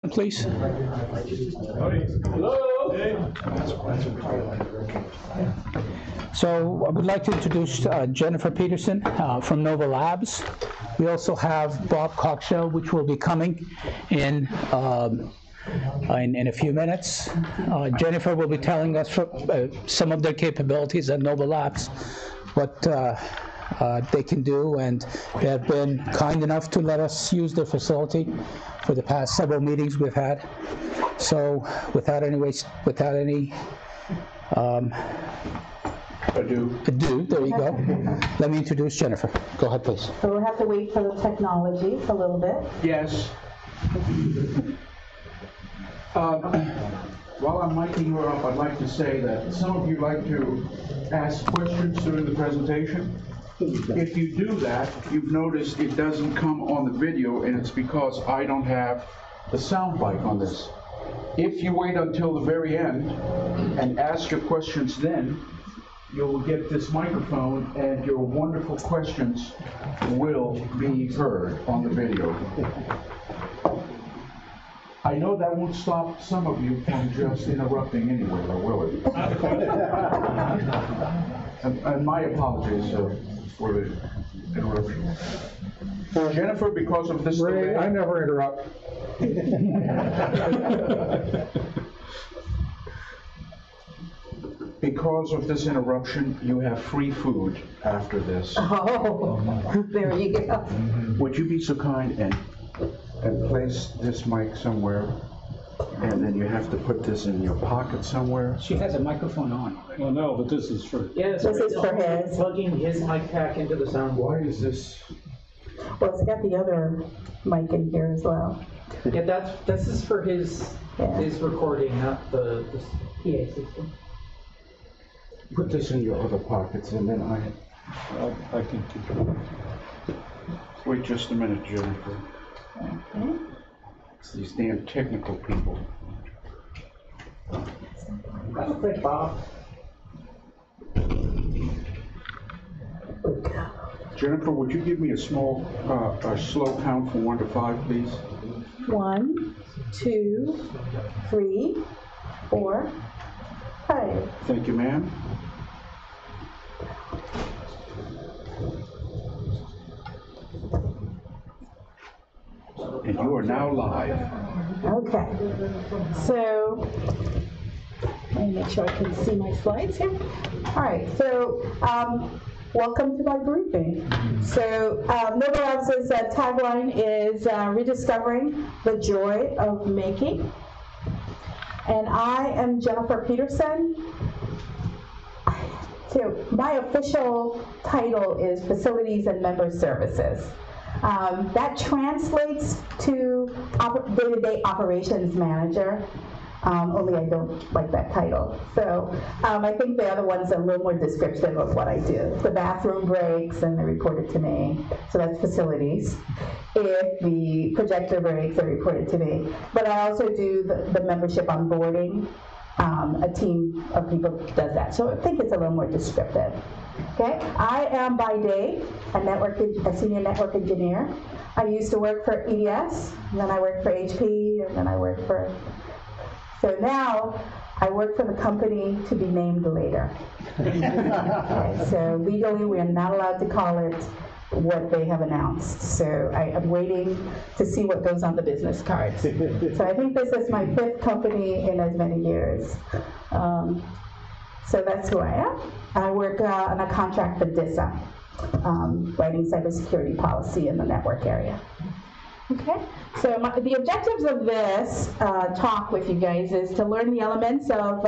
Please. Hello. So I would like to introduce Jennifer Peterson from Nova Labs. We also have Bob Cockshell, which will be coming in a few minutes. Jennifer will be telling us some of their capabilities at Nova Labs, what they can do, and they have been kind enough to let us use their facility for the past several meetings we've had. So without any ado, there you go. Let me introduce Jennifer. Go ahead, please. So we'll have to wait for the technology a little bit. Yes. While I'm miking her up, I'd like to say that some of you like to ask questions during the presentation. If you do that, you've noticed it doesn't come on the video, and it's because I don't have the sound bite on this. If you wait until the very end and ask your questions then, you'll get this microphone and your wonderful questions will be heard on the video. I know that won't stop some of you from just interrupting anyway, or will it? And my apologies for the interruption. Jennifer, because of this delay, I never interrupt. Because of this interruption, you have free food after this. Oh, there you go. Would you be so kind and place this mic somewhere, and then you have to put this in your pocket somewhere? She has a microphone on. Well, no, but this is for... This is for his. Plugging his mic pack into the sound. Why is this? Well, it's got the other mic in here as well. Yeah, this is for his recording, not the PA system. Put this in your other pockets, and then I can keep it. Wait just a minute, Jennifer. Okay. It's these damn technical people. Quick, Bob. Jennifer, would you give me a slow count from 1 to 5, please? 1, 2, 3, 4, 5. Thank you, ma'am. And you are now live. Okay. So, let me make sure I can see my slides here. All right. So, welcome to my briefing. So, Nova Labs' tagline is rediscovering the joy of making. And I am Jennifer Peterson. So, my official title is Facilities and Member Services. That translates to day-to-day operations manager, only I don't like that title. So I think the other one's a little more descriptive of what I do. The bathroom breaks, and they report it to me. So that's facilities. If the projector breaks, they report it to me. But I also do the membership onboarding. A team of people does that. So I think it's a little more descriptive. Okay, I am by day a senior network engineer. I used to work for EDS, and then I worked for HP, and then I worked for... So now I work for the company to be named later. Okay, so legally we are not allowed to call it what they have announced. So I am waiting to see what goes on the business cards. So I think this is my 5th company in as many years. So that's who I am. I work on a contract for DISA, writing cybersecurity policy in the network area. Okay, so the objectives of this talk with you guys is to learn the elements of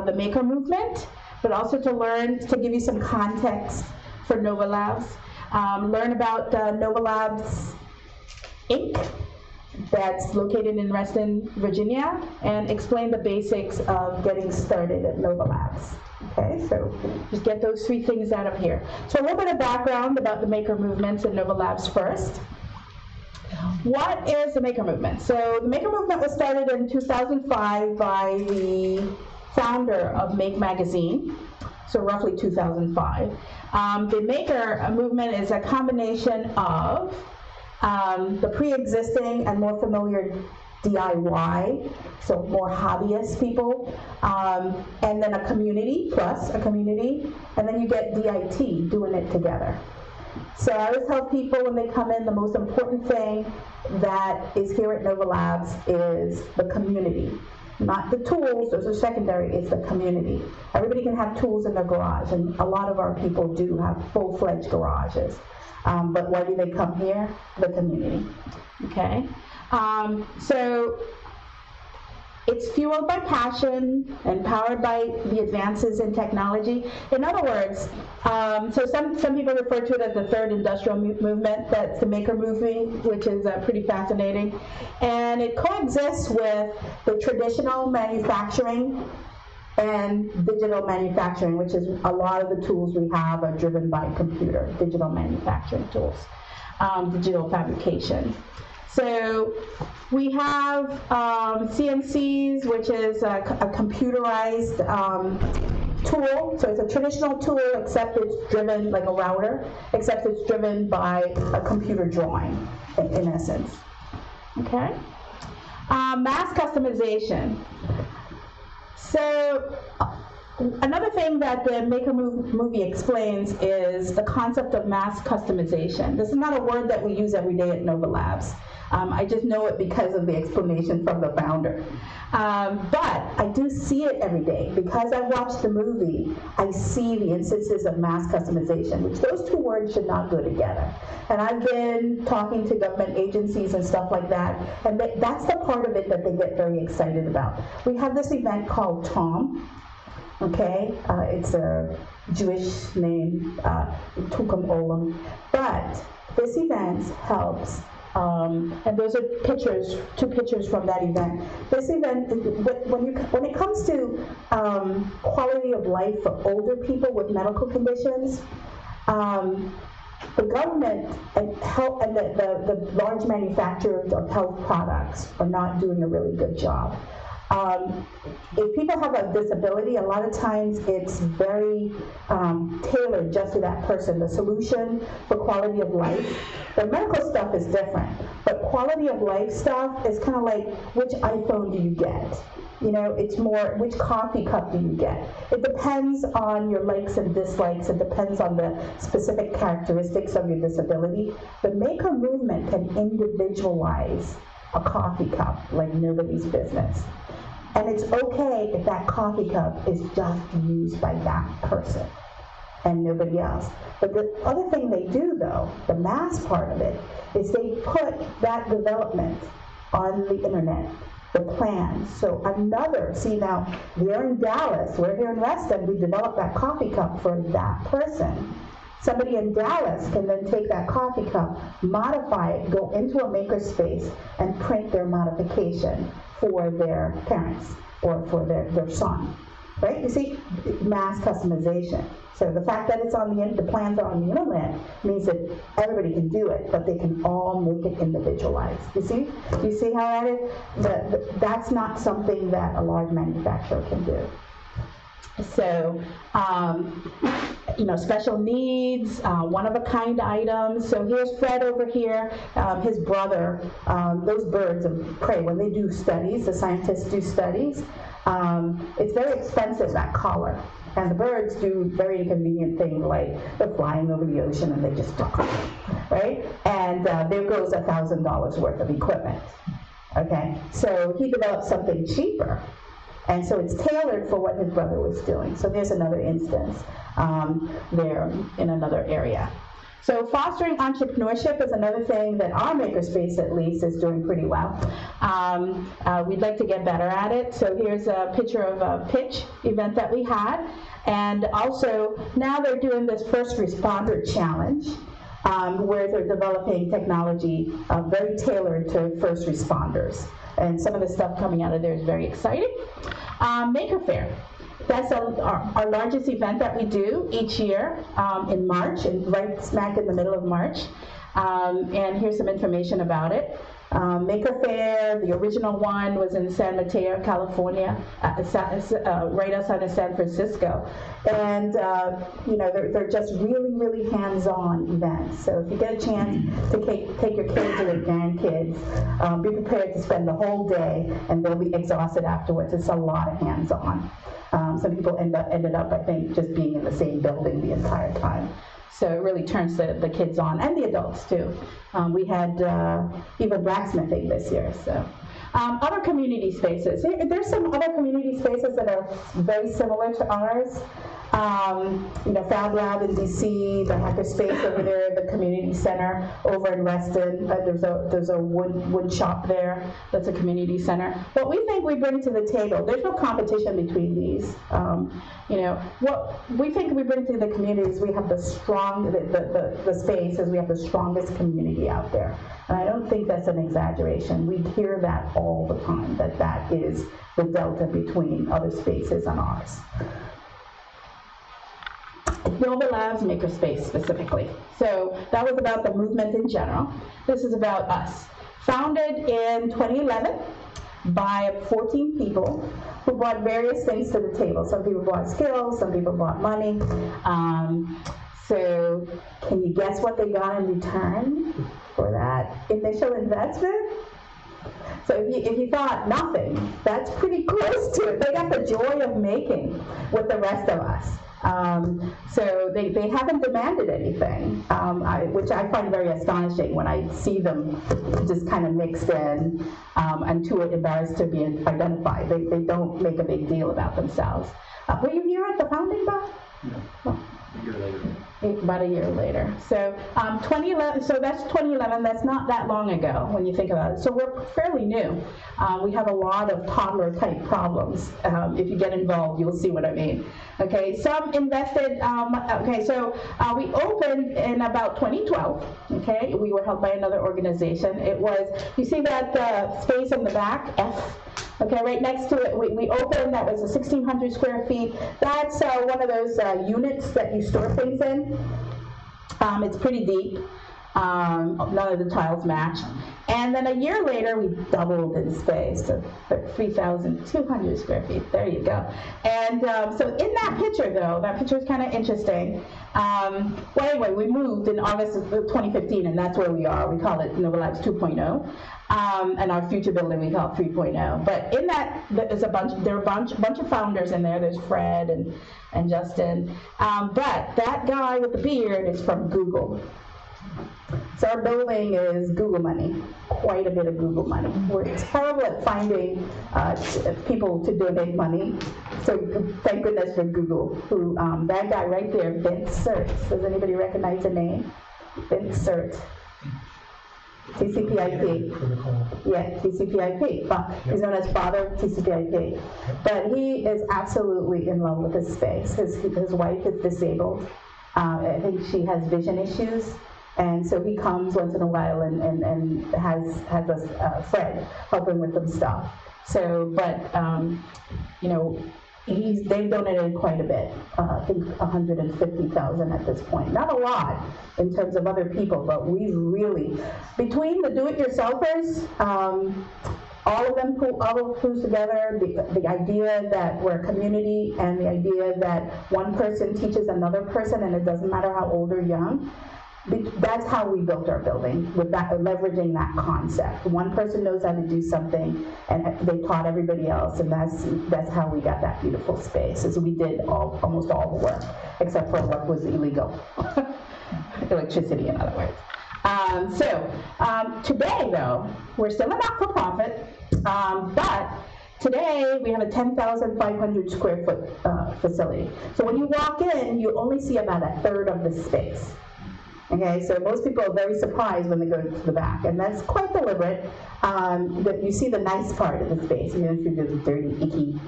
the maker movement, but also to give you some context for Nova Labs. Learn about Nova Labs Inc. that's located in Reston, Virginia, and explain the basics of getting started at Nova Labs. Okay, so just get those 3 things out of here. So a little bit of background about the maker movements and Nova Labs first. What is the maker movement? So the maker movement was started in 2005 by the founder of Make Magazine, so roughly 2005. The maker movement is a combination of the pre-existing and more familiar DIY, so more hobbyist people, and then a community, and then you get DIT, doing it together. So I always tell people when they come in, the most important thing that is here at Nova Labs is the community. Not the tools, those are secondary, it's the community. Everybody can have tools in their garage, and a lot of our people do have full-fledged garages. But why do they come here? The community, okay? So it's fueled by passion and powered by the advances in technology. In other words, so some people refer to it as the third industrial movement. That's the maker movement, which is pretty fascinating. And it coexists with the traditional manufacturing and digital manufacturing, which is a lot of the tools we have are driven by computer, digital manufacturing tools, digital fabrication. So we have CNCs, which is a computerized tool. So it's a traditional tool, except it's driven like a router, except it's driven by a computer drawing, in essence. Okay? Mass customization. So another thing that the Maker movie explains is the concept of mass customization. This is not a word that we use every day at Nova Labs. I just know it because of the explanation from the founder. But I do see it every day. Because I watched the movie, I see the instances of mass customization, which those two words should not go together. And I've been talking to government agencies and stuff like that, and that's the part of it that they get very excited about. We have this event called TOM. Okay, it's a Jewish name, Tukum Olam. But this event helps, and those are pictures, 2 pictures from that event. This event, when it comes to quality of life for older people with medical conditions, the government and health and the large manufacturers of health products are not doing a really good job. If people have a disability, a lot of times it's very tailored just to that person. The solution for quality of life, the medical stuff is different, but quality of life stuff is kind of like, which iPhone do you get? You know, it's more, which coffee cup do you get? It depends on your likes and dislikes. It depends on the specific characteristics of your disability. The Maker movement can individualize a coffee cup like nobody's business. And it's okay if that coffee cup is just used by that person and nobody else. But the other thing they do, though, the mass part of it, is they put that development on the internet, the plans. So see now, we're in Dallas, we're here in Reston, we developed that coffee cup for that person. Somebody in Dallas can then take that coffee cup, modify it, go into a makerspace, and print their modification for their parents or for their son, right? You see, mass customization. So the fact that it's on the plans are on the internet means that everybody can do it, but they can all make it individualized. You see? Do you see how that is? That's not something that a large manufacturer can do. So, special needs, one-of-a-kind items. So here's Fred over here, his brother. Those birds of prey, when they do studies, the scientists do studies, it's very expensive, that collar. And the birds do very inconvenient things like they're flying over the ocean and they just fly, right? And there goes $1,000 worth of equipment, okay? So he developed something cheaper. And so it's tailored for what his brother was doing. So there's another instance there in another area. So fostering entrepreneurship is another thing that our makerspace, at least, is doing pretty well. We'd like to get better at it. So here's a picture of a pitch event that we had. And also, now they're doing this first responder challenge, where they're developing technology very tailored to first responders. And some of the stuff coming out of there is very exciting. Maker Faire. That's our largest event that we do each year in March, and right smack in the middle of March. And here's some information about it. Maker Faire, the original one was in San Mateo, California, right outside of San Francisco. And, they're just really, really hands-on events. So if you get a chance to take your kids or your grandkids, be prepared to spend the whole day, and they'll be exhausted afterwards. It's a lot of hands-on. Some people ended up, I think, just being in the same building the entire time. So it really turns the kids on, and the adults too. We had even blacksmithing this year. So other community spaces. There's some other community spaces that are very similar to ours. Fab Lab in DC, the Hackerspace over there, the community center over in Reston. There's a wood shop there. That's a community center. What we think we bring to the table, there's no competition between these. What we think we bring to the community is we have the space is we have the strongest community out there. And I don't think that's an exaggeration. We hear that all the time, that is the delta between other spaces and ours. Nova Labs Makerspace specifically. So that was about the movement in general. This is about us. Founded in 2011 by 14 people who brought various things to the table. Some people brought skills, some people brought money. So can you guess what they got in return for that initial investment? So if you thought nothing, that's pretty close to it. They got the joy of making with the rest of us. So they haven't demanded anything, which I find very astonishing when I see them just kind of mixed in and too embarrassed to be identified. They don't make a big deal about themselves. Were you here at the founding, Bob? No. A year later. About a year later. So 2011. So that's 2011. That's not that long ago when you think about it. So we're fairly new. We have a lot of toddler type problems. If you get involved, you'll see what I mean. Okay. Some invested. We opened in about 2012. Okay. We were helped by another organization. It was. You see that space in the back, F. Okay, right next to it, we opened, that was 1,600 square feet. That's one of those units that you store things in. It's pretty deep. None of the tiles match. And then a year later, we doubled in space to 3,200 square feet. There you go. And so in that picture, though, that picture is kind of interesting. Well, anyway, we moved in August of 2015, and that's where we are. We call it Nova Labs 2.0. And our future building we call it 3.0. But in that, there are a bunch of founders in there. There's Fred and Justin. But that guy with the beard is from Google. So our building is Google money, quite a bit of Google money. We're terrible at finding people to donate money. So thank goodness for Google, who, that guy right there, Vince Certs. Does anybody recognize the name? Vince Certs. TCP/IP. Yeah, TCP/IP. He's known as Father of TCP/IP. But he is absolutely in love with his space. His wife is disabled. I think she has vision issues. And so he comes once in a while and has us, Fred, helping with some stuff. So, but, they've donated quite a bit. I think 150,000 at this point. Not a lot in terms of other people, but we really, between the do-it-yourselfers, all of them pulls together, the idea that we're a community and the idea that one person teaches another person and it doesn't matter how old or young. That's how we built our building, with that, leveraging that concept. One person knows how to do something, and they taught everybody else, and that's how we got that beautiful space. Is we did almost all the work, except for what was illegal, electricity, in other words. Today, though, we're still a not-for-profit, but today, we have a 10,500 square foot facility. So when you walk in, you only see about a third of the space. Okay, so most people are very surprised when they go to the back, and that's quite deliberate. That you see the nice part of the space. You don't see those dirty, icky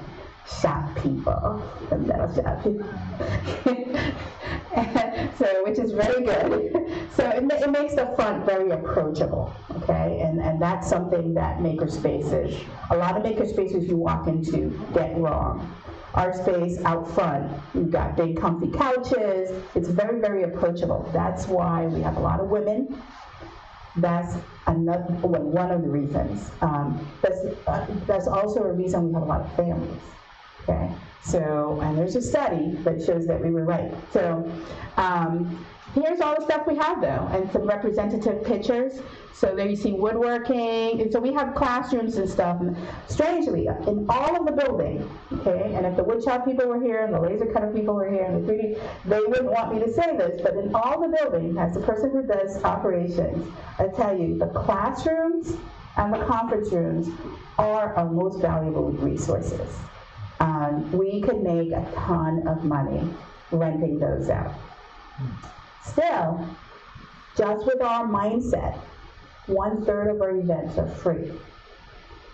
shop people, the metal shop people. So, which is very good. So it makes the front very approachable. Okay, and that's something that makerspaces, a lot of makerspaces you walk into get wrong. Our space out front, we've got big comfy couches. It's very, very approachable. That's why we have a lot of women That's another one of the reasons. That's also a reason we have a lot of families. Okay, so, and there's a study that shows that we were right. So here's all the stuff we have though, and some representative pictures. So there you see woodworking, and so we have classrooms and stuff. And strangely, in all of the building, okay, and if the woodshop people were here and the laser cutter people were here and the 3D, they wouldn't want me to say this, but in all the building, as the person who does operations, I tell you, the classrooms and the conference rooms are our most valuable resources. We could make a ton of money renting those out. Still, just with our mindset, 1/3 of our events are free.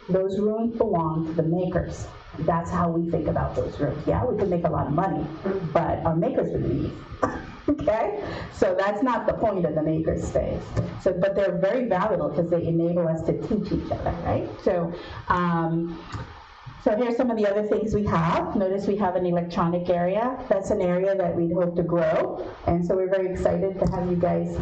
Those rooms belong to the makers. That's how we think about those rooms. Yeah, we could make a lot of money, but our makers would leave. Okay? So that's not the point of the maker's space. So, but they're very valuable because they enable us to teach each other, right? So here's some of the other things we have. Notice we have an electronic area. That's an area that we'd hope to grow. And so we're very excited to have you guys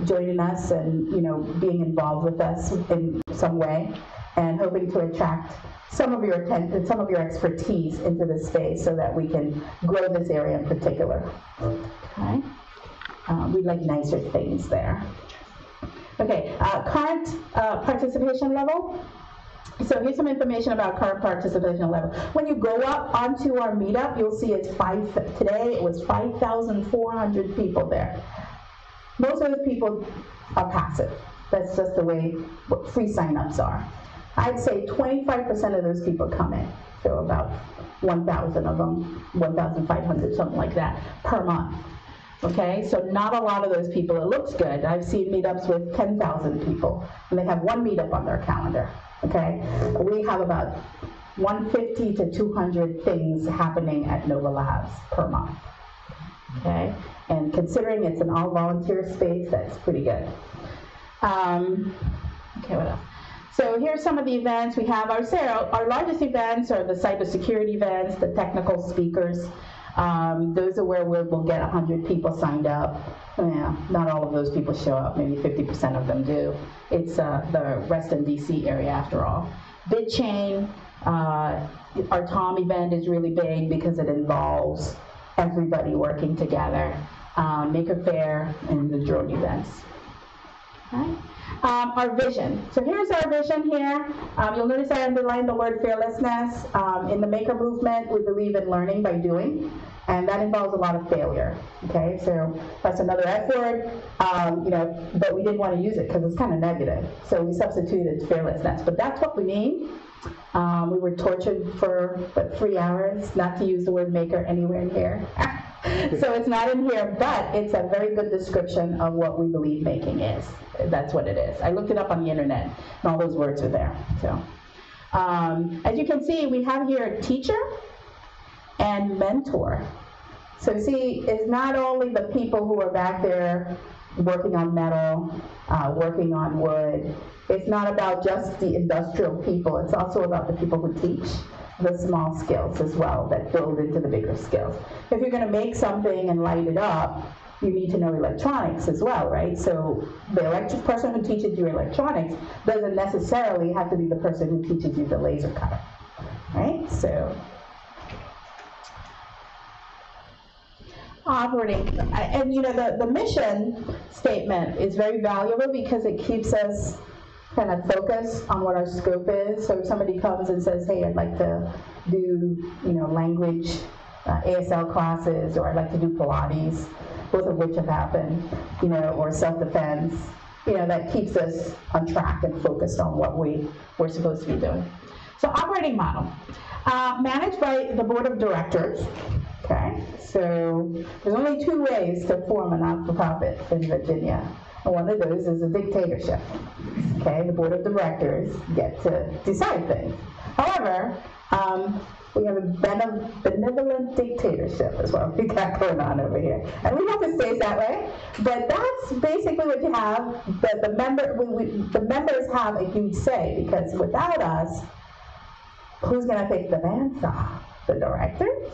joining us and, you know, being involved with us in some way, and hoping to attract some of your attention, some of your expertise into this space so that we can grow this area in particular. Okay? We'd like nicer things there. Okay, current participation level. So here's some information about current participation level. When you go up onto our meetup, you'll see it's today it was 5,400 people there. Most of the people are passive. That's just the way free signups are. I'd say 25% of those people come in. So about 1,000 of them, 1,500, something like that, per month. Okay, so not a lot of those people. It looks good. I've seen meetups with 10,000 people, and they have one meetup on their calendar. Okay, we have about 150 to 200 things happening at Nova Labs per month. Okay, and considering it's an all-volunteer space, that's pretty good. Okay, what else? So here's some of the events we have. Our largest events are the cybersecurity events, the technical speakers. Those are where we'll get 100 people signed up. Yeah, not all of those people show up, maybe 50% of them do. It's the Reston, DC area after all. BitChain, our Tom event is really big because it involves everybody working together. Maker Faire and the drone events. Okay. Our vision. So here's our vision here. You'll notice I underlined the word fearlessness. In the maker movement, we believe in learning by doing, and that involves a lot of failure. Okay, so that's another F word, you know, but we didn't want to use it because it's kind of negative. So we substituted fearlessness, but that's what we mean. We were tortured for 3 hours not to use the word maker anywhere in here. So it's not in here, but it's a very good description of what we believe making is. That's what it is. I looked it up on the internet, and all those words are there. So, as you can see, we have here teacher and mentor. So see, it's not only the people who are back there working on metal, working on wood. It's not about just the industrial people. It's also about the people who teach the small skills as well that build into the bigger skills. If you're going to make something and light it up, you need to know electronics as well, right? So the person who teaches you electronics doesn't necessarily have to be the person who teaches you the laser cutter, right? So operating, and you know, the mission statement is very valuable because it keeps us kind of focus on what our scope is. So if somebody comes and says, hey, I'd like to do, you know, language, ASL classes, or I'd like to do Pilates, both of which have happened, you know, or self-defense, you know, that keeps us on track and focused on what we're supposed to be doing. So operating model, managed by the board of directors. Okay, so there's only 2 ways to form a not-for-profit in Virginia. One of those is a dictatorship. Okay, the board of directors get to decide things. However, we have a benevolent dictatorship as well. We got going on over here, and we hope it stays that way. But that's basically what you have. That the members have a huge say, because without us, who's going to pick the bandsaw? The directors?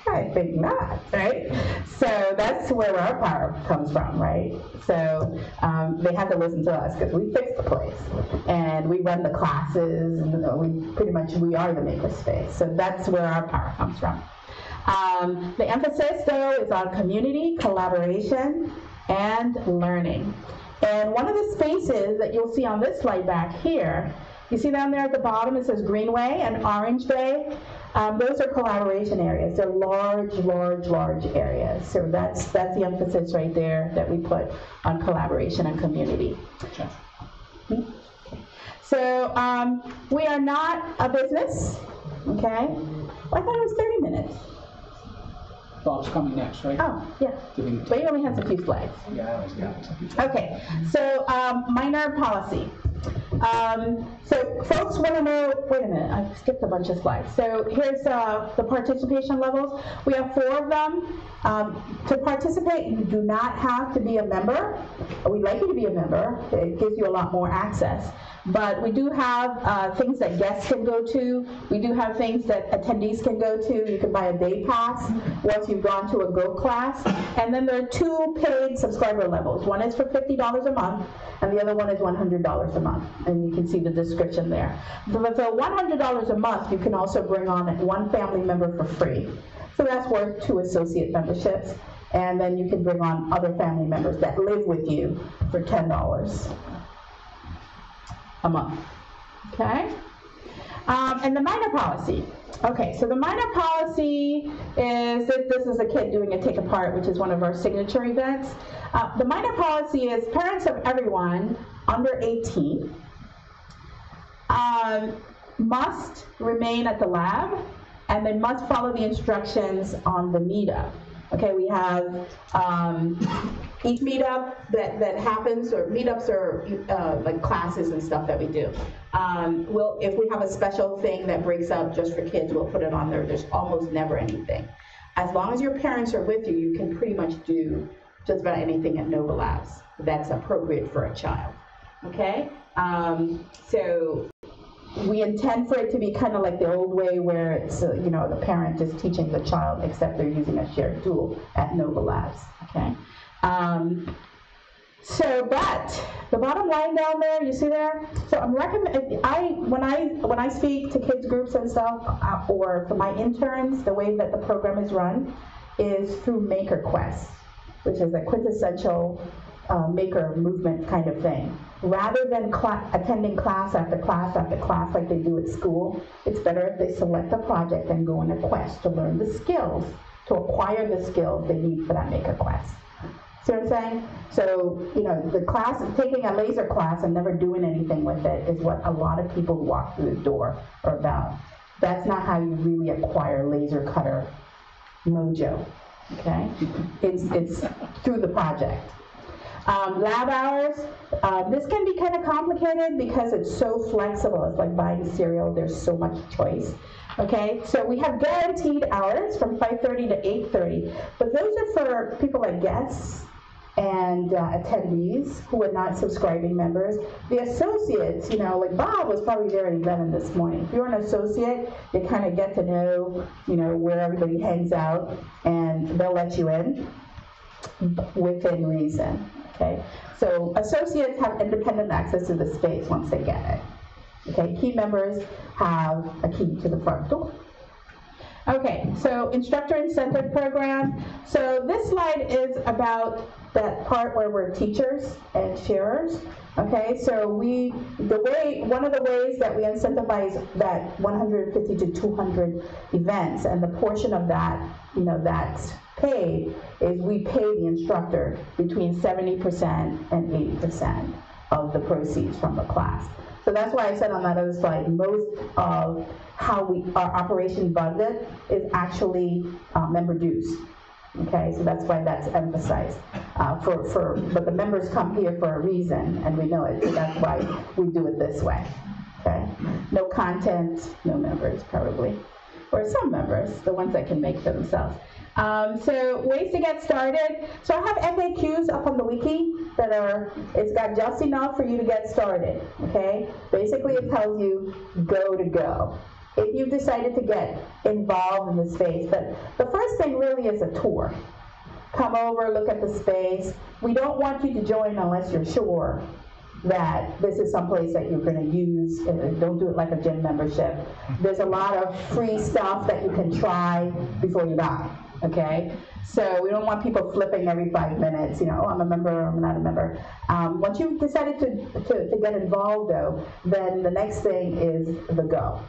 I think not, right? So that's where our power comes from, right? So they have to listen to us because we fix the place and we run the classes, and we are the makerspace. So that's where our power comes from. The emphasis, though, is on community, collaboration, and learning. And one of the spaces that you'll see on this slide back here, you see down there at the bottom, it says Greenway and Orange Bay. Those are collaboration areas. They're large, large, large areas. So that's the emphasis right there that we put on collaboration and community. So we are not a business, okay? Well, I thought it was 30 minutes. Bob's coming next, right? Oh, yeah. But you only have a few slides. Yeah, I always got it. Okay, so minor policy. So folks want to know, wait a minute, I skipped a bunch of slides. So here's the participation levels. We have 4 of them. To participate, you do not have to be a member. We'd like you to be a member. It gives you a lot more access. But we do have things that guests can go to. We do have things that attendees can go to. You can buy a day pass once you've gone to a Go class. And then there are 2 paid subscriber levels. One is for $50 a month, and the other one is $100 a month. And you can see the description there. But for $100 a month, you can also bring on 1 family member for free. So that's worth 2 associate memberships. And then you can bring on other family members that live with you for $10 a month, okay? And the minor policy. Okay, so the minor policy is that this is a kid doing a take apart, which is one of our signature events. The minor policy is parents of everyone under 18 must remain at the lab, and they must follow the instructions on the meetup. Okay, we have each meetup that happens, or meetups are like classes and stuff that we do. If we have a special thing that breaks up just for kids, we'll put it on there. There's almost never anything. As long as your parents are with you, you can pretty much do just about anything at Nova Labs that's appropriate for a child. Okay, so we intend for it to be kind of like the old way where it's, the parent is teaching the child, except they're using a shared tool at Nova Labs, okay? But the bottom line down there, you see there? So I'm recommending, when I speak to kids groups and stuff, or for my interns, the way that the program is run is through Maker Quest, which is a quintessential maker movement kind of thing. Rather than attending class after class after class like they do at school, it's better if they select a project and go on a quest to learn the skills, to acquire the skills they need for that maker quest. See what I'm saying? So, the class, taking a laser class and never doing anything with it is what a lot of people who walk through the door are about. That's not how you really acquire laser cutter mojo, okay? It's through the project. Lab hours, this can be kind of complicated because it's so flexible. It's like buying cereal, there's so much choice. Okay, so we have guaranteed hours from 5:30 to 8:30, but those are for people like guests and attendees who are not subscribing members. The associates, like Bob was probably there at 11 this morning. If you're an associate, you kind of get to know, where everybody hangs out, and they'll let you in within reason. Okay, so associates have independent access to the space once they get it. Okay, key members have a key to the front door. Okay, so instructor incentive program. So this slide is about that part where we're teachers and sharers. Okay, so one of the ways that we incentivize that 150 to 200 events, and the portion of that, that's paid, is we pay the instructor between 70% and 80% of the proceeds from the class. So that's why I said on that other slide, most of how our operation budget is actually member dues. Okay, so that's why that's emphasized. But the members come here for a reason, and we know it, so that's why we do it this way. Okay, no content, no members probably, or some members, the ones that can make for themselves. So ways to get started. So I have FAQs up on the wiki it's got just enough for you to get started, okay? Basically it tells you go to go. if you've decided to get involved in the space, but the first thing really is a tour. Come over, look at the space. We don't want you to join unless you're sure that this is someplace that you're going to use. Don't do it like a gym membership. There's a lot of free stuff that you can try before you die, okay? So we don't want people flipping every 5 minutes, you know, oh, I'm a member, I'm not a member. Once you've decided to get involved, though, then the next thing is the Go.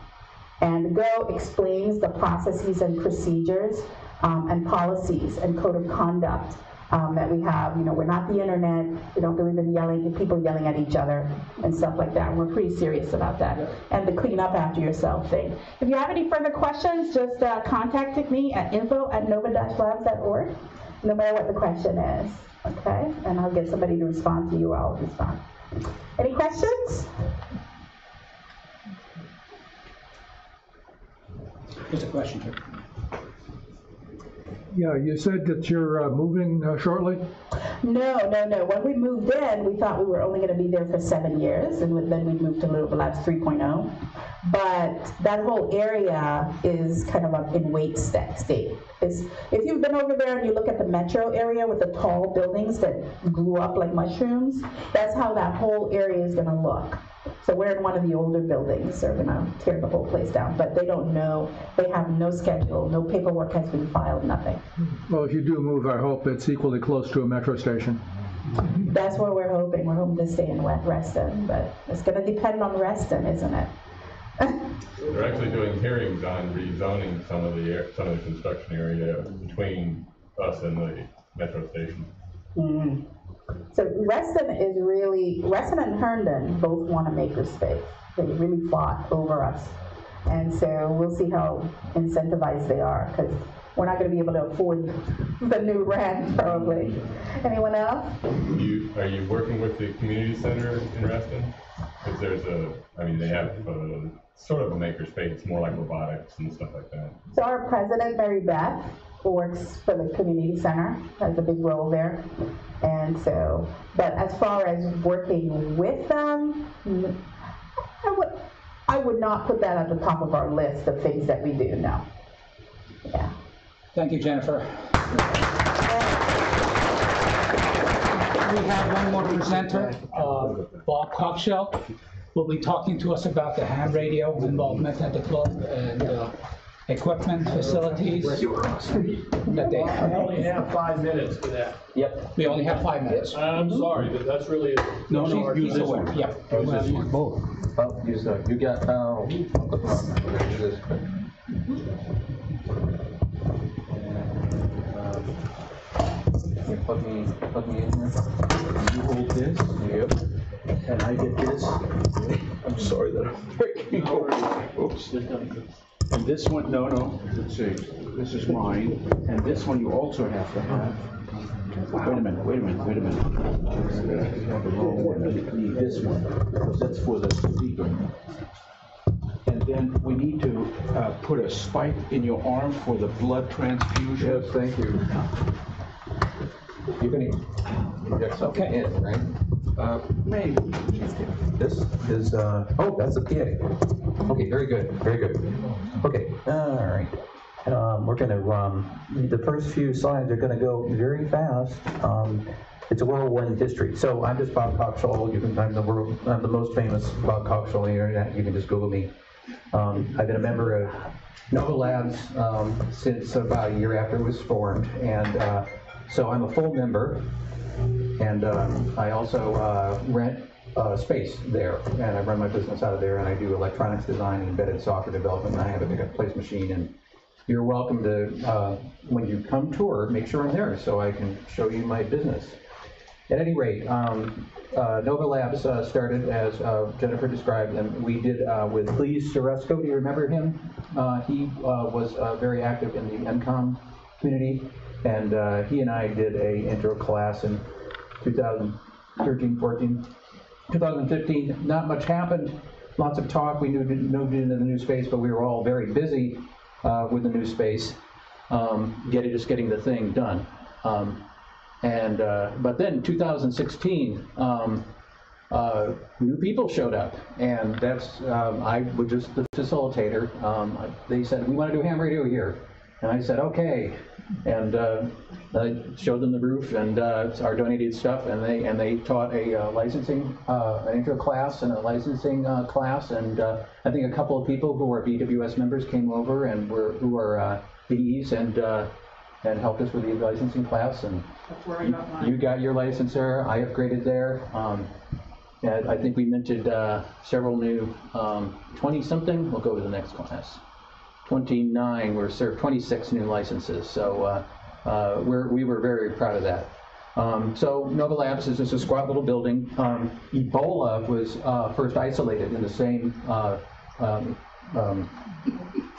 And the Go explains the processes and procedures and policies and code of conduct that we have. You know, we're not the internet. We don't believe in people yelling at each other and stuff like that. We're pretty serious about that. And the clean up after yourself thing. If you have any further questions, just contact me at info@nova-labs.org, no matter what the question is, okay? And I'll get somebody to respond to you, or I'll respond. Any questions? Here's a question here. Yeah, you said that you're moving shortly? No. When we moved in, we thought we were only going to be there for 7 years, and then we moved to Nova Labs 3.0. But that whole area is kind of in wait state. If you've been over there and you look at the metro area with the tall buildings that grew up like mushrooms, that's how that whole area is going to look. So we're in one of the older buildings. They're going to tear the whole place down, but they don't know. They have no schedule. No paperwork has been filed. Nothing. Well, if you do move, I hope it's equally close to a metro station. That's what we're hoping. We're hoping to stay in Reston, but it's going to depend on Reston, isn't it? They're actually doing hearings on rezoning some of the construction area between us and the metro station. Mm-hmm. So Reston and Herndon both want a makerspace. They really fought over us. And so we'll see how incentivized they are, because we're not going to be able to afford the new rent, probably. Anyone else? Are you working with the community center in Reston? Because they have sort of a makerspace. It's more like robotics and stuff like that. So our president, Mary Beth, works for the community center, has a big role there. And so, but as far as working with them, I would not put that at the top of our list of things that we do, no. Yeah. Thank you, Jennifer. We have one more presenter, Bob Cockshell, will be talking to us about the ham radio involvement at the club and equipment, facilities that they have. We only have 5 minutes for that. Yep, we only have 5 minutes. I'm sorry, but that's really. No, he's aware, yeah. Both. Oh, use that. You got, use this. Plug me in here. You hold this. Yep. And I get this. I'm sorry that I'm breaking over. Oops. And this one, no, let's see. This is mine. And this one you also have to have. Wait a minute. You need this one, because that's for the speaker. And then we need to put a spike in your arm for the blood transfusion. Yes, thank you. You're gonna inject something in, right? Maybe. This is, oh, that's a PA. Okay, very good. Okay, all right. We're gonna, the first few slides are gonna go very fast. It's a whirlwind history. So I'm just Bob Cockshell. I'm the most famous Bob Cockshell on the internet. You can just Google me. I've been a member of Nova Labs since about a year after it was formed, and so I'm a full member, and I also rent space there, and I run my business out of there, and I do electronics design and embedded software development, and I have a pick-up place machine, and you're welcome to, when you come tour, make sure I'm there so I can show you my business. At any rate, Nova Labs started, as Jennifer described, and we did with Lee Soresco. Do you remember him? He was very active in the MCOM community, and he and I did a intro class in 2013, 14. 2015, not much happened. Lots of talk. We moved into the new space, but we were all very busy with the new space, getting the thing done. But then 2016, new people showed up, and that's, I was just the facilitator. They said, we want to do ham radio here. And I said, okay. And I showed them the roof and our donated stuff, and they taught a licensing, an intro class and a licensing class, and I think a couple of people who are BWS members came over and who are BEs and helped us with the licensing class, and That's where I got mine. you got your license there, I upgraded there. And I think we minted several new 20-something, we'll go to the next class. 29 were served, 26 new licenses, so we were very proud of that. So Nova Labs is just a squat little building. Ebola was first isolated in the same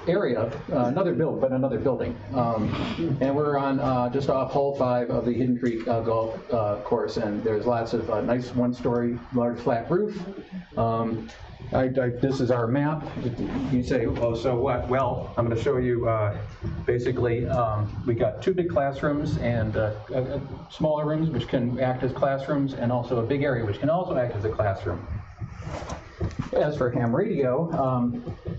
area, another building. And we're on just off hole 5 of the Hidden Creek golf course, and there's lots of nice one-story large flat roof. This is our map. You say, oh, so what? Well, I'm going to show you basically we got 2 big classrooms and smaller rooms which can act as classrooms, and also a big area which can also act as a classroom. As for ham radio,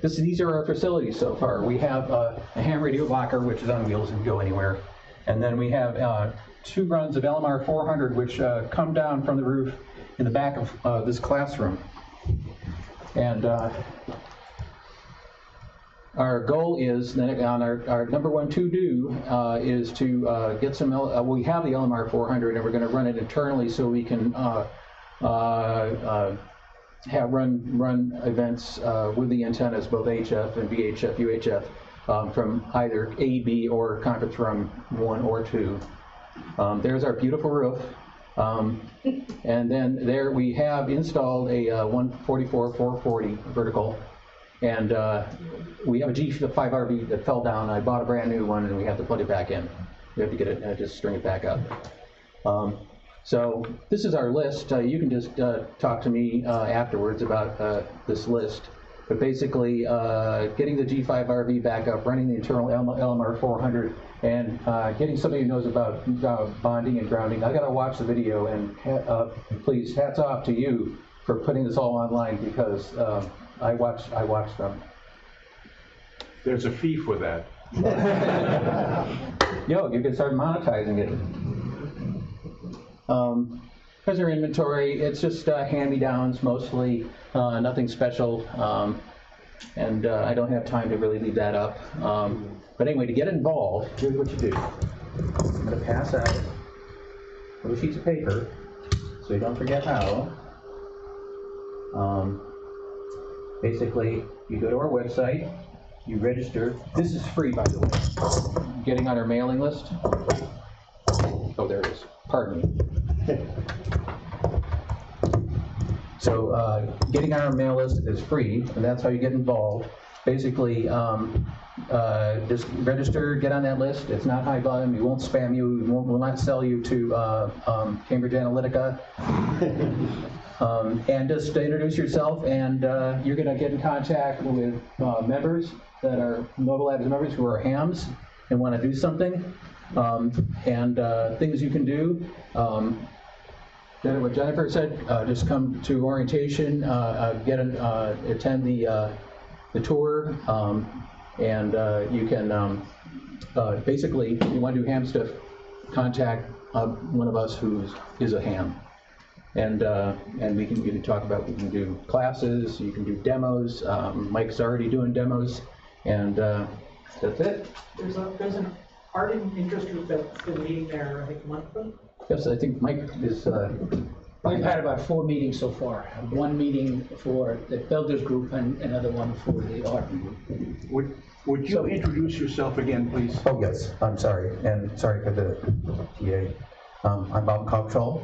these are our facilities so far. We have a ham radio locker which is on wheels and can go anywhere. And then we have 2 runs of LMR 400 which come down from the roof in the back of this classroom. And our goal is, on our number 1 to-do, is to get some, we have the LMR 400 and we're going to run it internally so we can run events with the antennas, both HF and VHF, UHF, from either A, B, or conference room 1 or 2. There's our beautiful roof. And then there we have installed a 144-440 vertical, and we have a G5RV that fell down. I bought a brand new one, and we have to plug it back in. We have to get it, just string it back up. So this is our list. You can just talk to me afterwards about this list. But basically, getting the G5RV back up, running the internal LMR 400, and getting somebody who knows about bonding and grounding. I got to watch the video, and please, hats off to you for putting this all online, because I watched them. There's a fee for that. Yo, you can start monetizing it. Because our inventory, it's just hand-me-downs mostly, nothing special, and I don't have time to really leave that up. But anyway, to get involved, here's what you do. I'm going to pass out little sheets of paper so you don't forget how. Basically, you go to our website, you register. This is free, by the way. Getting on our mailing list. Oh, there it is. Pardon me. So getting on our mail list is free, and that's how you get involved. Basically, just register, get on that list. It's not high volume. We won't spam you. We will not sell you to Cambridge Analytica. And just introduce yourself, and you're going to get in contact with members that are Nova Labs members who are hams and want to do something, and things you can do. What Jennifer said, just come to orientation, attend the tour, and you can basically, if you want to do ham stuff, contact one of us who is a ham, and you can talk about, we can do classes, you can do demos. Mike's already doing demos, and that's it. There's an art and interest group that's been meeting there, I think, monthly. Yes, I think Mike is. We've had about 4 meetings so far. 1 meeting for the builders group and another one for the art group. Would you introduce yourself again, please? Oh, yes, I'm sorry, and sorry for the TA. I'm Bob Cockshall,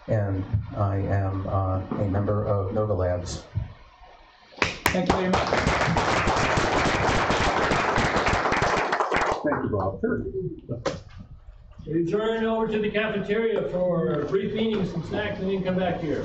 and I am a member of Nova Labs. Thank you very much. Thank you, Bob. We turn over to the cafeteria for brief meetings and snacks, and then come back here.